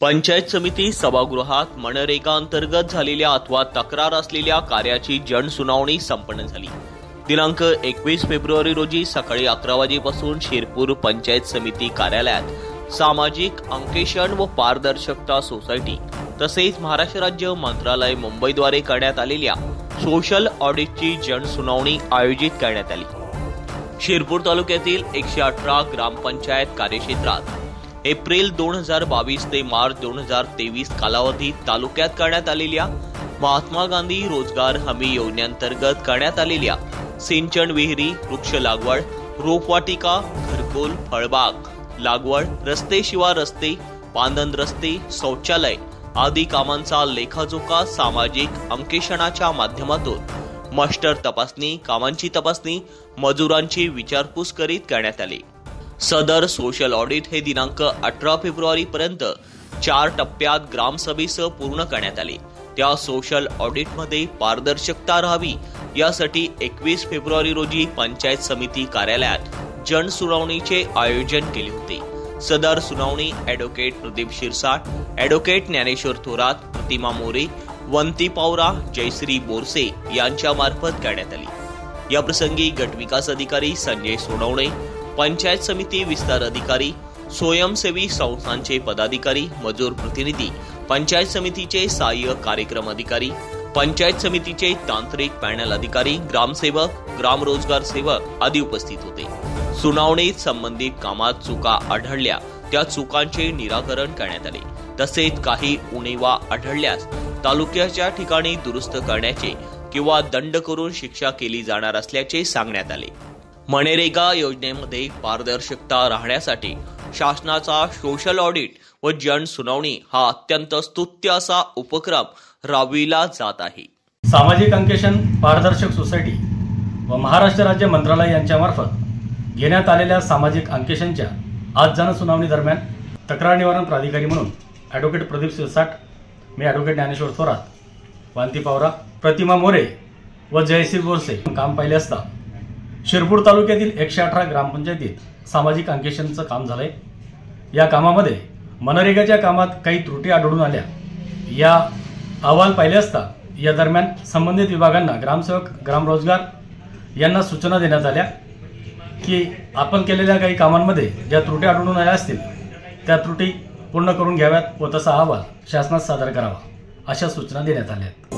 पंचायत समिती सभागृहात मनरेगा अंतर्गत झालेल्या अथवा तक्रार असलेल्या कार्याची जनसुनावणी संपन्न झाली। दिनांक 21 फेब्रुवारी रोजी सकाळी 11 वाजेपासून शिरपूर पंचायत समिती कार्यालयात सामाजिक अंकेक्षण व पारदर्शकता सोसायटी तसेच महाराष्ट्र राज्य मंत्रालय मुंबईद्वारे करण्यात आलेल्या सोशल ऑडिटची जनसुनावणी आयोजित करण्यात आली। शिरपूर तालुक्यातील 118 ग्रामपंचायत कार्यक्षेत्रात एप्रिल 2022 ते मार्च 2023 कालावधीत तालुक्यात करण्यात आलेल्या महात्मा गांधी रोजगार हमी योजनेअंतर्गत करण्यात आलेल्या सिंचन विहिरी, वृक्ष लागवड, रोपवाटिका, घरकुल, फळबाग लागवड, रस्ते शिवार रस्ते, बांधण रस्ते, शौचालय आदी कामांचा लेखाजोखा सामाजिक अंकेक्षणाच्या माध्यमातून मास्टर तपासणी, कामांची तपासणी, मजुरांची विचारपूस करीत करण्यात आली। सदर सोशल ऑडिट हे दिनांक 18 फेब्रुवारी पर्यंत 4 टप्प्यात ग्रामसभेसह पूर्ण करण्यात आले। त्या सोशल ऑडिटमध्ये पारदर्शकता राहावी यासाठी 21 फेब्रुवारी रोजी पंचायत समिती कार्यालयात जनसुनावणीचे आयोजन केले होते। सदर सुनावणी ॲडव्होकेट प्रदीप शिरसाट, ॲडव्होकेट ज्ञानेश्वर थोरात, प्रतिमा मोरे, वंती पावरा, जयश्री बोरसे यांच्या मार्फत करण्यात आली। या प्रसंगी गट विकास अधिकारी संजय सोनवणे, पंचायत समिती विस्तार अधिकारी, स्वयंसेवी संस्थांचे पदाधिकारी, मजूर प्रतिनिधी, पंचायत समितीचे सहाय्य कार्यक्रम अधिकारी, पंचायत समितीचे तांत्रिक पॅनल अधिकारी, ग्रामसेवक, ग्राम रोजगार सेवक आदी उपस्थित होते। सुनावणीत संबंधित कामात चुका आढळल्या त्या चुकांचे निराकरण करण्यात आले। तसेच काही उणीवा आढळल्यास तालुक्याच्या ठिकाणी दुरुस्त करण्याचे किंवा दंड करून शिक्षा केली जाणार असल्याचे सांगण्यात आले। मनरेगा योजनेमध्ये पारदर्शकता राहण्यासाठी शासनाचा सोशल ऑडिट व जनसुनावणी हा अत्यंत स्तुत्य असा उपक्रम राबविला जात आहे। सामाजिक अंकेक्षण पारदर्शक सोसायटी व महाराष्ट्र राज्य मंत्रालय यांच्यामार्फत घेण्यात आलेल्या सामाजिक अंकेक्षणच्या आज जनसुनावणी दरम्यान तक्रार निवारण प्राधिकारी म्हणून ॲडव्होकेट प्रदीप शिरसाट, मी ॲडव्होकेट ज्ञानेश्वर थोरात, वंती पावरा, प्रतिमा मोरे व जयश्री बोरसे काम पाहिले असता शिरपूर तालुक्यातील 118 ग्रामपंचायतीत सामाजिक अंकेक्षणचं काम झालंय। या कामामध्ये मनरेगाच्या कामात काही त्रुटी आढळून आल्या। या अहवाल पाहिले असता या दरम्यान संबंधित विभागांना ग्रामसेवक, ग्राम रोजगार यांना सूचना देण्यात आल्या की आपण केलेल्या काही कामांमध्ये ज्या त्रुटी आढळून आल्या असतील त्या त्रुटी पूर्ण करून घ्याव्यात व तसा अहवाल शासनास सादर करावा अशा सूचना देण्यात आल्या आहेत।